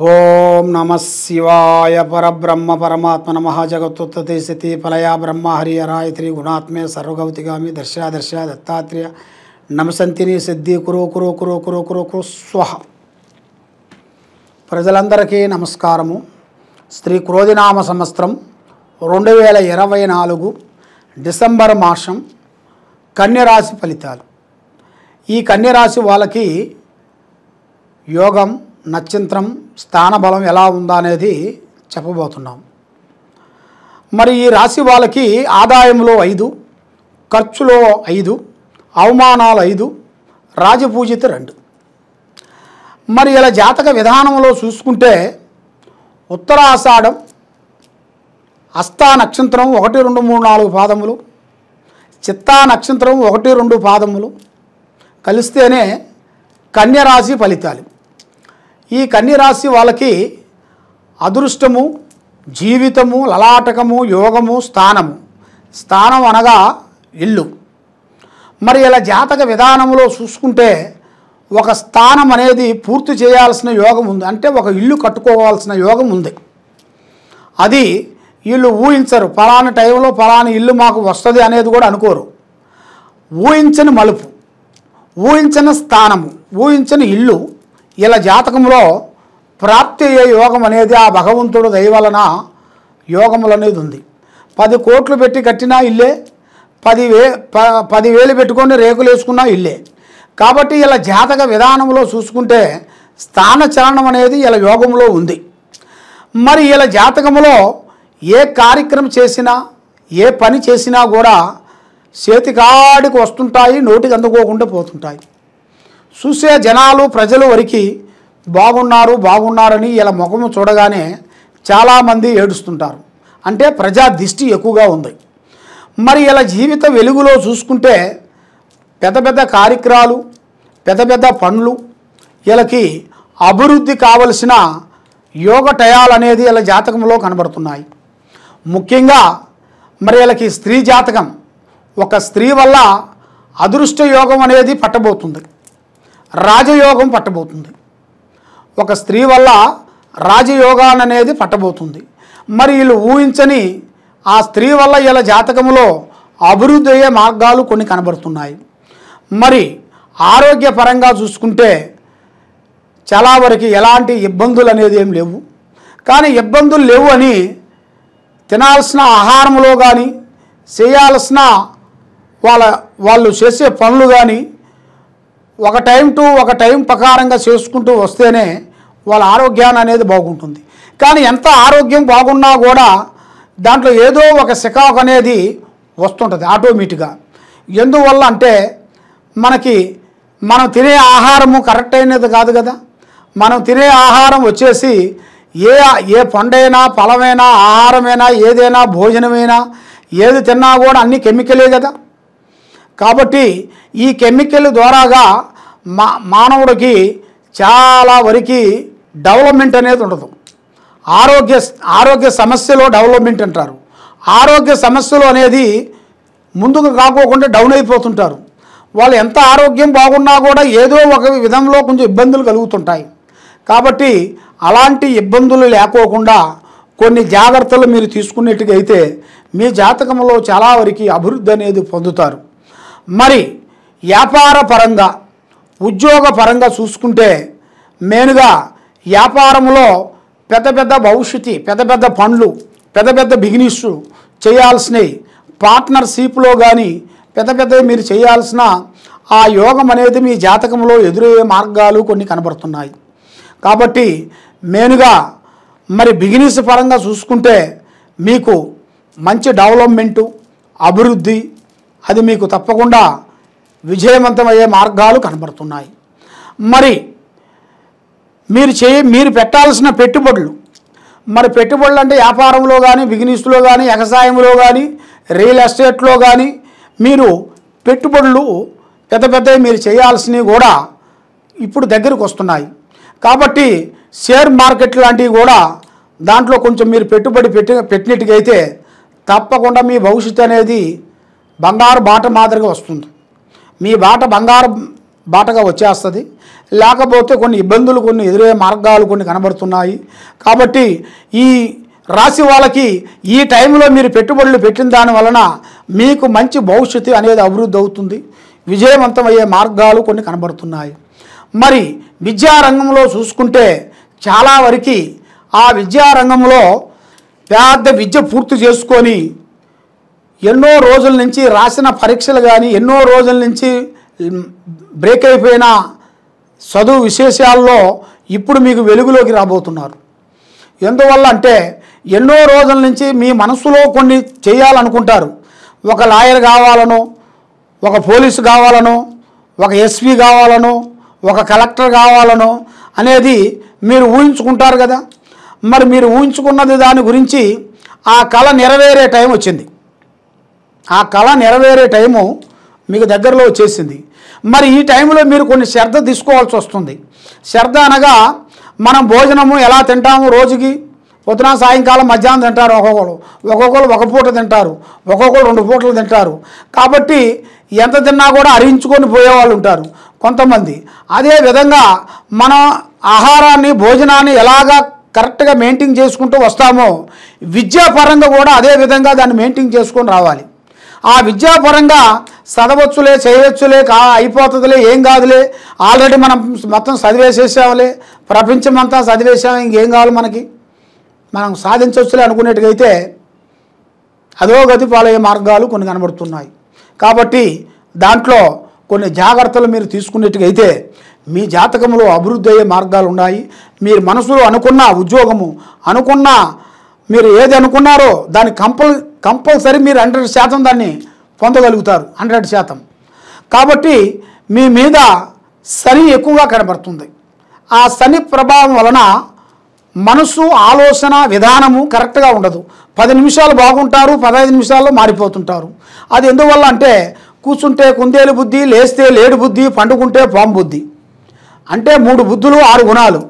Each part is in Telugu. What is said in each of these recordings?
ఓం నమ శివాయ పరబ్రహ్మ పరమాత్మ నమః జగత్తుత్పత్తి స్థితి ఫలయా బ్రహ్మ హరిహరాయత్రి గుణాత్మే సర్వగౌతిగామి దర్శ దత్తాత్రేయ నమసంతిని సిద్ధి కురు కురు కురు కురు కురు కురు స్వహ. ప్రజలందరికీ నమస్కారము. శ్రీ క్రోధినామ సంవత్సరం 2024 డిసెంబర్ మాసం కన్యరాశి ఫలితాలు. ఈ కన్యరాశి వాళ్ళకి యోగం, నక్షత్రం, స్థానబలం ఎలా ఉందా అనేది చెప్పబోతున్నాం. మరి ఈ రాశి వాళ్ళకి ఆదాయంలో 5, ఖర్చులో 5, అవమానాలు 5, రాజపూజిత 2. మరి ఇలా జాతక విధానంలో చూసుకుంటే ఉత్తరాషాఢం, హస్తా నక్షత్రం 1, 2, 3, 4 పాదములు, చిత్తా నక్షత్రం 1, 2 పాదములు కలిస్తేనే కన్యరాశి ఫలితాలు. ఈ కన్యరాశి వాళ్ళకి అదృష్టము, జీవితము, లలాటకము, యోగము, స్థానము. స్థానం అనగా ఇల్లు. మరి ఇలా జాతక విధానంలో చూసుకుంటే ఒక స్థానం అనేది పూర్తి చేయాల్సిన యోగం ఉంది. అంటే ఒక ఇల్లు కట్టుకోవాల్సిన యోగం ఉంది. అది వీళ్ళు ఊహించరు. ఫలానా టైంలో ఫలానా ఇల్లు మాకు వస్తుంది అనేది కూడా అనుకోరు. ఊహించని మలుపు, ఊహించని స్థానము, ఊహించని ఇల్లు ఇలా జాతకంలో ప్రాప్తి అయ్యే యోగం అనేది ఆ భగవంతుడు దయ వలన యోగములు అనేది ఉంది. 10 కోట్లు పెట్టి కట్టినా ఇల్లే, 10,000 పెట్టుకొని రేకులు వేసుకున్నా ఇల్లే. కాబట్టి ఇలా జాతక విధానంలో చూసుకుంటే స్థాన చలనం అనేది ఇలా యోగంలో ఉంది. మరి ఇలా జాతకంలో ఏ కార్యక్రమం చేసినా, ఏ పని చేసినా కూడా చేతికాడికి వస్తుంటాయి, నోటికి అందుకోకుండా పోతుంటాయి. చూసే జనాలు, ప్రజలు వరకు బాగున్నారని ఇలా ముఖము చూడగానే చాలామంది ఏడుస్తుంటారు. అంటే ప్రజా దిష్టి ఎక్కువగా ఉంది. మరి ఇలా జీవిత వెలుగులో చూసుకుంటే పెద్ద పెద్ద కార్యక్రమాలు, పెద్ద పెద్ద పనులు, వీళ్ళకి అభివృద్ధి కావలసిన యోగ టయాలు అనేది ఇలా జాతకంలో కనబడుతున్నాయి. ముఖ్యంగా మరి వీళ్ళకి స్త్రీ జాతకం, ఒక స్త్రీ వల్ల అదృష్ట యోగం అనేది పట్టబోతుంది, రాజయోగం పట్టబోతుంది. ఒక స్త్రీ వల్ల రాజయోగాన్ని అనేది పట్టబోతుంది. మరి వీళ్ళు ఊహించని ఆ స్త్రీ వల్ల ఇలా జాతకంలో అభివృద్ధి అయ్యే మార్గాలు కొన్ని కనబడుతున్నాయి. మరి ఆరోగ్యపరంగా చూసుకుంటే చాలా వరకు ఎలాంటి ఇబ్బందులు అనేది ఏం లేవు. కానీ ఇబ్బందులు లేవు అని తినాల్సిన ఆహారంలో కానీ, చేయాల్సిన వాళ్ళు చేసే పనులు కానీ ఒక టైం ప్రకారంగా చేసుకుంటూ వస్తేనే వాళ్ళ ఆరోగ్యాన్ని అనేది బాగుంటుంది. కానీ ఎంత ఆరోగ్యం బాగున్నా కూడా దాంట్లో ఏదో ఒక సికాకు అనేది వస్తుంటుంది ఆటోమేటిక్గా. ఎందువల్ల అంటే మనం తినే ఆహారము కరెక్ట్ అయినది కాదు కదా. మనం తినే ఆహారం వచ్చేసి ఏ పండైనా, ఫలమైనా, ఆహారమైనా, ఏదైనా, భోజనమైనా, ఏది తిన్నా కూడా అన్ని కెమికలే కదా. కాబట్టి ఈ కెమికల్ ద్వారాగా మానవుడికి చాలా వరకు డెవలప్మెంట్ అనేది ఉండదు. ఆరోగ్య సమస్యలో డెవలప్మెంట్ అంటారు. ఆరోగ్య సమస్యలు అనేది ముందుకు కాకోకుండా డౌన్ అయిపోతుంటారు. వాళ్ళు ఎంత ఆరోగ్యం బాగున్నా కూడా ఏదో ఒక విధంలో కొంచెం ఇబ్బందులు కలుగుతుంటాయి. కాబట్టి అలాంటి ఇబ్బందులు లేకోకుండా కొన్ని జాగ్రత్తలు మీరు తీసుకున్నట్టుగా అయితే మీ జాతకంలో చాలా వరకు అభివృద్ధి అనేది పొందుతారు. మరి వ్యాపార పరంగా, ఉద్యోగ పరంగా చూసుకుంటే మెయిన్గా వ్యాపారంలో పెద్ద పెద్ద భవిష్యత్తు, పెద్ద పెద్ద పనులు, పెద్ద పెద్ద బిజినెస్ చేయాల్సినవి, పార్ట్నర్షిప్లో కానీ పెద్ద పెద్దవి మీరు చేయాల్సిన ఆ యోగం అనేది మీ జాతకంలో ఎదురయ్యే మార్గాలు కొన్ని కనబడుతున్నాయి. కాబట్టి మెయిన్గా మరి బిజినెస్ పరంగా చూసుకుంటే మీకు మంచి డెవలప్మెంటు, అభివృద్ధి అది మీకు తప్పకుండా విజయవంతమయ్యే మార్గాలు కనబడుతున్నాయి. మరి మీరు పెట్టాల్సిన పెట్టుబడులు, మరి పెట్టుబడులు అంటే వ్యాపారంలో కానీ, బిజినెస్లో కానీ, వ్యవసాయంలో కానీ, రియల్ ఎస్టేట్లో కానీ మీరు పెట్టుబడులు పెద్ద పెద్దవి మీరు చేయాల్సినవి కూడా ఇప్పుడు దగ్గరకు వస్తున్నాయి. కాబట్టి షేర్ మార్కెట్ లాంటివి కూడా దాంట్లో కొంచెం మీరు పెట్టుబడి పెట్టినట్టుగా అయితే తప్పకుండా మీ భవిష్యత్తు అనేది బంగారు బాట మాదిరిగా వస్తుంది. మీ బాట బంగారు బాటగా వచ్చేస్తుంది. లేకపోతే కొన్ని ఇబ్బందులు, కొన్ని ఎదురయ్యే మార్గాలు కొన్ని కనబడుతున్నాయి. కాబట్టి ఈ రాశి వాళ్ళకి ఈ టైంలో మీరు పెట్టుబడులు పెట్టిన దాని వలన మీకు మంచి భవిష్యత్తు అనేది అభివృద్ధి అవుతుంది. విజయవంతమయ్యే మార్గాలు కొన్ని కనబడుతున్నాయి. మరి విద్యారంగంలో చూసుకుంటే చాలా వరకు ఆ విద్యారంగంలో పెద్ద విద్య పూర్తి చేసుకొని ఎన్నో రోజుల నుంచి రాసిన పరీక్షలు కానీ ఎన్నో రోజుల నుంచి బ్రేక్ అయిపోయిన చదువు విశేషాల్లో ఇప్పుడు మీకు వెలుగులోకి రాబోతున్నారు. ఎందువల్ల అంటే ఎన్నో రోజుల నుంచి మీ మనసులో కొన్ని చేయాలనుకుంటారు. ఒక లాయర్ కావాలనో, ఒక పోలీసు కావాలనో, ఒక ఎస్పీ కావాలనో, ఒక కలెక్టర్ కావాలనో అనేది మీరు ఊహించుకుంటారు కదా. మరి మీరు ఊహించుకున్నది దాని గురించి ఆ కళ నెరవేరే టైం వచ్చింది. ఆ కళ నెరవేరే టైము మీకు దగ్గరలో వచ్చేసింది. మరి ఈ టైంలో మీరు కొన్ని శ్రద్ధ తీసుకోవాల్సి వస్తుంది. శ్రద్ధ అనగా మనం భోజనము ఎలా తింటాము, రోజుకి పొద్దున సాయంకాలం మధ్యాహ్నం తింటారు. ఒక్కొక్కరు ఒక పూట తింటారు, ఒక్కొక్కరు 2 పూటలు తింటారు. కాబట్టి ఎంత తిన్నా కూడా అరించుకొని పోయేవాళ్ళు ఉంటారు కొంతమంది. అదే విధంగా మన ఆహారాన్ని, భోజనాన్ని ఎలాగా కరెక్ట్గా మెయింటైన్ చేసుకుంటూ వస్తామో విద్యాపరంగా కూడా అదే విధంగా దాన్ని మెయింటైన్ చేసుకొని రావాలి. ఆ విద్యాపరంగా చదవచ్చులే, చేయవచ్చులే, అయిపోతుందిలే, ఏం కాదులే, ఆల్రెడీ మనం మొత్తం చదివేసేసాములే, ప్రపంచమంతా చదివేసాము, ఇంకేం కావాలి మనకి, మనం సాధించవచ్చులే అనుకునేట్టుగైతే అదో గతి పాలయ్యే మార్గాలు కొన్ని కనబడుతున్నాయి. కాబట్టి దాంట్లో కొన్ని జాగ్రత్తలు మీరు తీసుకునేట్టుగైతే మీ జాతకంలో అభివృద్ధి అయ్యే మార్గాలు ఉన్నాయి. మీరు మనసులో అనుకున్న ఉద్యోగము, అనుకున్న మీరు ఏది అనుకున్నారో దాన్ని కంపల్సరీ మీరు 100% దాన్ని పొందగలుగుతారు, 100%. కాబట్టి మీ మీద శని ఎక్కువగా కనబడుతుంది. ఆ శని ప్రభావం వలన మనసు, ఆలోచన విధానము కరెక్ట్గా ఉండదు. 10 నిమిషాలు బాగుంటారు, 15 నిమిషాల్లో మారిపోతుంటారు. అది ఎందువల్ల అంటే కూర్చుంటే కుందేలు బుద్ధి, లేస్తే లేడు బుద్ధి, పండుకుంటే పాము బుద్ధి. అంటే 3 బుద్ధులు 6 గుణాలు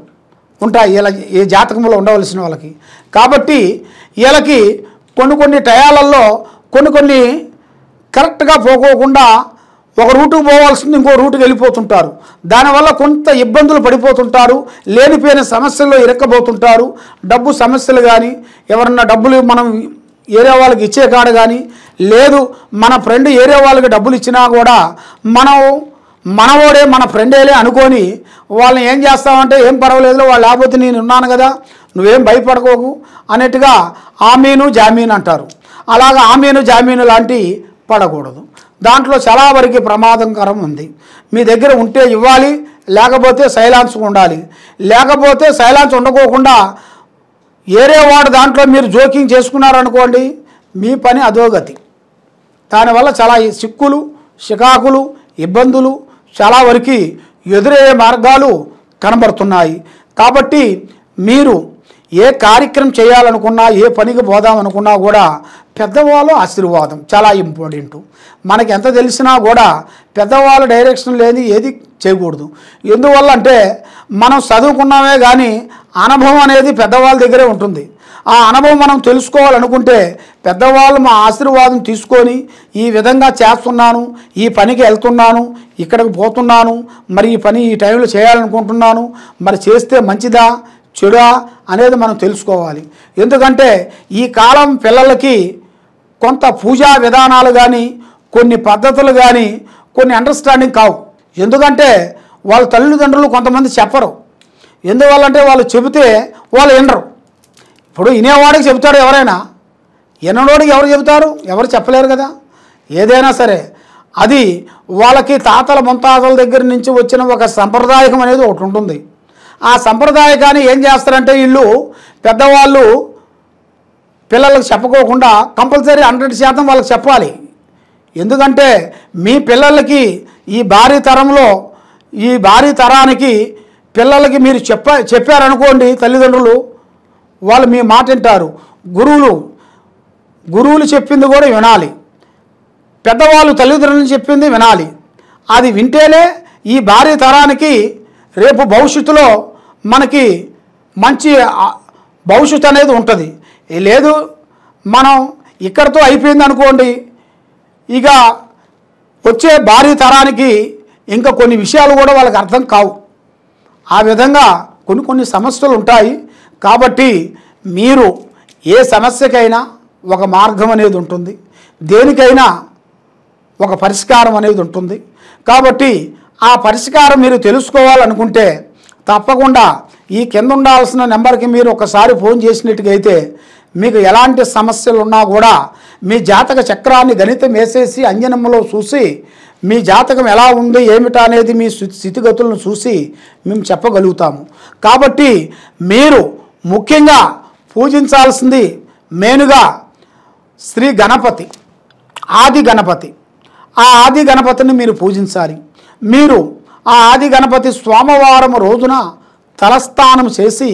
ఉంటాయి ఇలా ఏ జాతకంలో ఉండవలసిన వాళ్ళకి. కాబట్టి వీళ్ళకి కొన్ని టయాలలో కొన్ని కరెక్ట్గా పోకోకుండా ఒక రూటుకు పోవాల్సింది ఇంకో రూటుకు వెళ్ళిపోతుంటారు. దానివల్ల కొంత ఇబ్బందులు పడిపోతుంటారు, లేనిపోయిన సమస్యల్లో ఇరక్కబోతుంటారు. డబ్బు సమస్యలు కానీ, ఎవరన్నా డబ్బులు మనం ఏరియా వాళ్ళకి ఇచ్చే కాడ కానీ, లేదు మన ఫ్రెండ్ ఏరియా వాళ్ళకి డబ్బులు ఇచ్చినా కూడా మనవాడే మన ఫ్రెండేలే అనుకొని వాళ్ళని ఏం చేస్తామంటే ఏం పర్వాలేదు, వాళ్ళు లేకపోతే నేను ఉన్నాను కదా, నువ్వేం భయపడకోకు అన్నట్టుగా ఆమీను జామీన్ అంటారు. అలాగా ఆమీను జామీను లాంటి పడకూడదు. దాంట్లో చాలా వరకు ప్రమాదకరం ఉంది. మీ దగ్గర ఉంటే ఇవ్వాలి, లేకపోతే సైలాన్స్ ఉండాలి. లేకపోతే సైలాన్స్ ఉండకోకుండా ఏరే వాడు దాంట్లో మీరు జోక్యం చేసుకున్నారనుకోండి, మీ పని అధోగతి. దానివల్ల చాలా చిక్కులు, చికాకులు, ఇబ్బందులు చాలా వరకు ఎదురయ్యే మార్గాలు కనబడుతున్నాయి. కాబట్టి మీరు ఏ కార్యక్రమం చేయాలనుకున్నా, ఏ పనికి పోదామనుకున్నా కూడా పెద్దవాళ్ళ ఆశీర్వాదం చాలా ఇంపార్టెంట్. మనకి ఎంత తెలిసినా కూడా పెద్దవాళ్ళ డైరెక్షన్ లేని ఏది చేయకూడదు. ఎందువల్ల అంటే మనం చదువుకున్నామే కానీ అనుభవం అనేది పెద్దవాళ్ళ దగ్గరే ఉంటుంది. ఆ అనుభవం మనం తెలుసుకోవాలనుకుంటే పెద్దవాళ్ళు మా ఆశీర్వాదం తీసుకొని ఈ విధంగా చేస్తున్నాను, ఈ పనికి వెళ్తున్నాను, ఇక్కడికి పోతున్నాను, మరి ఈ పని ఈ టైంలో చేయాలనుకుంటున్నాను, మరి చేస్తే మంచిదా చెడా అనేది మనం తెలుసుకోవాలి. ఎందుకంటే ఈ కాలం పిల్లలకి కొంత పూజా విధానాలు కానీ, కొన్ని పద్ధతులు కానీ కొన్ని అండర్స్టాండింగ్ కావు. ఎందుకంటే వాళ్ళ తల్లిదండ్రులు కొంతమంది చెప్పరు. ఎందువల్లంటే వాళ్ళు చెబితే వాళ్ళు వినరు. ఇప్పుడు వినేవాడికి చెబుతాడు ఎవరైనా, విననోడికి ఎవరు చెబుతారు? ఎవరు చెప్పలేరు కదా. ఏదైనా సరే అది వాళ్ళకి తాతల ముత్తాతల దగ్గర నుంచి వచ్చిన ఒక సంప్రదాయం అనేది ఒకటి ఉంటుంది. ఆ సంప్రదాయకాన్ని ఏం చేస్తారంటే వీళ్ళు పెద్దవాళ్ళు పిల్లలకు చెప్పుకోకుండా కంపల్సరీ 100% వాళ్ళకి చెప్పాలి. ఎందుకంటే మీ పిల్లలకి ఈ భారీ తరంలో, ఈ భారీ తరానికి పిల్లలకి మీరు చెప్పారనుకోండి, తల్లిదండ్రులు వాళ్ళు మీ మాట వింటారు. గురువులు చెప్పింది కూడా వినాలి, పెద్దవాళ్ళు తల్లిదండ్రులు చెప్పింది వినాలి. అది వింటేనే ఈ భారీ తరానికి రేపు భవిష్యత్తులో మనకి మంచి భవిష్యత్తు అనేది ఉంటుంది. లేదు మనం ఇక్కడితో అయిపోయింది అనుకోండి, ఇక వచ్చే భారీ తరానికి ఇంకా కొన్ని విషయాలు కూడా వాళ్ళకి అర్థం కావు. ఆ విధంగా కొన్ని సమస్యలు ఉంటాయి. కాబట్టి మీరు ఏ సమస్యకైనా ఒక మార్గం అనేది ఉంటుంది, దేనికైనా ఒక పరిష్కారం అనేది ఉంటుంది. కాబట్టి ఆ పరిష్కారం మీరు తెలుసుకోవాలనుకుంటే తప్పకుండా ఈ కింద ఉండాల్సిన నెంబర్కి మీరు ఒకసారి ఫోన్ చేసినట్టుగైతే మీకు ఎలాంటి సమస్యలు ఉన్నా కూడా మీ జాతక చక్రాన్ని గణితం వేసేసి అంజనమ్మలో చూసి మీ జాతకం ఎలా ఉంది ఏమిటా అనేది మీ స్థితిగతులను చూసి మేము చెప్పగలుగుతాము. కాబట్టి మీరు ముఖ్యంగా పూజించాల్సింది మెయిన్గా శ్రీ గణపతి, ఆది గణపతి. ఆ ఆది గణపతిని మీరు పూజించాలి. మీరు ఆ ఆది గణపతి సోమవారం రోజున తలస్నానం చేసి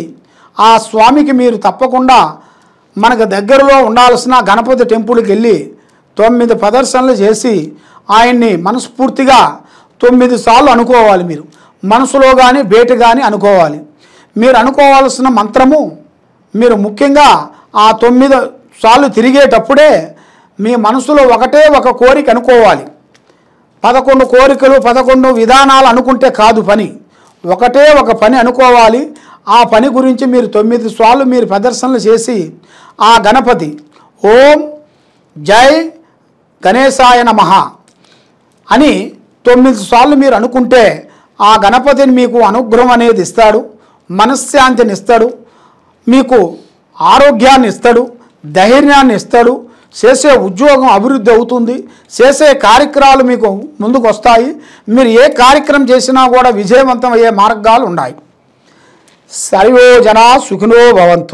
ఆ స్వామికి మీరు తప్పకుండా మనకు దగ్గరలో ఉండాల్సిన గణపతి టెంపుల్కి వెళ్ళి 9 ప్రదర్శనలు చేసి ఆయన్ని మనస్ఫూర్తిగా 9 సార్లు అనుకోవాలి. మీరు మనసులో కానీ బయట కానీ అనుకోవాలి. మీరు అనుకోవాల్సిన మంత్రము మీరు ముఖ్యంగా ఆ 9 సార్లు తిరిగేటప్పుడే మీ మనసులో ఒకటే ఒక కోరిక అనుకోవాలి. 11 కోరికలు 11 విధానాలు అనుకుంటే కాదు పని, ఒకటే ఒక పని అనుకోవాలి. ఆ పని గురించి మీరు 9 సార్లు మీరు ప్రదర్శనలు చేసి ఆ గణపతి ఓం జై గణేశాయ నమః అని 9 సార్లు మీరు అనుకుంటే ఆ గణపతిని మీకు అనుగ్రహం అనేది ఇస్తాడు, మనశ్శాంతిని ఇస్తాడు, మీకు ఆరోగ్యాన్ని ఇస్తాడు, ధైర్యాన్ని ఇస్తాడు, చేసే ఉద్యోగం అభివృద్ధి అవుతుంది, చేసే కార్యక్రమాలు మీకు ముందుకు వస్తాయి. మీరు ఏ కార్యక్రమం చేసినా కూడా విజయవంతం అయ్యే మార్గాలు ఉన్నాయి. సర్వే జనా సుఖినో భవంతు.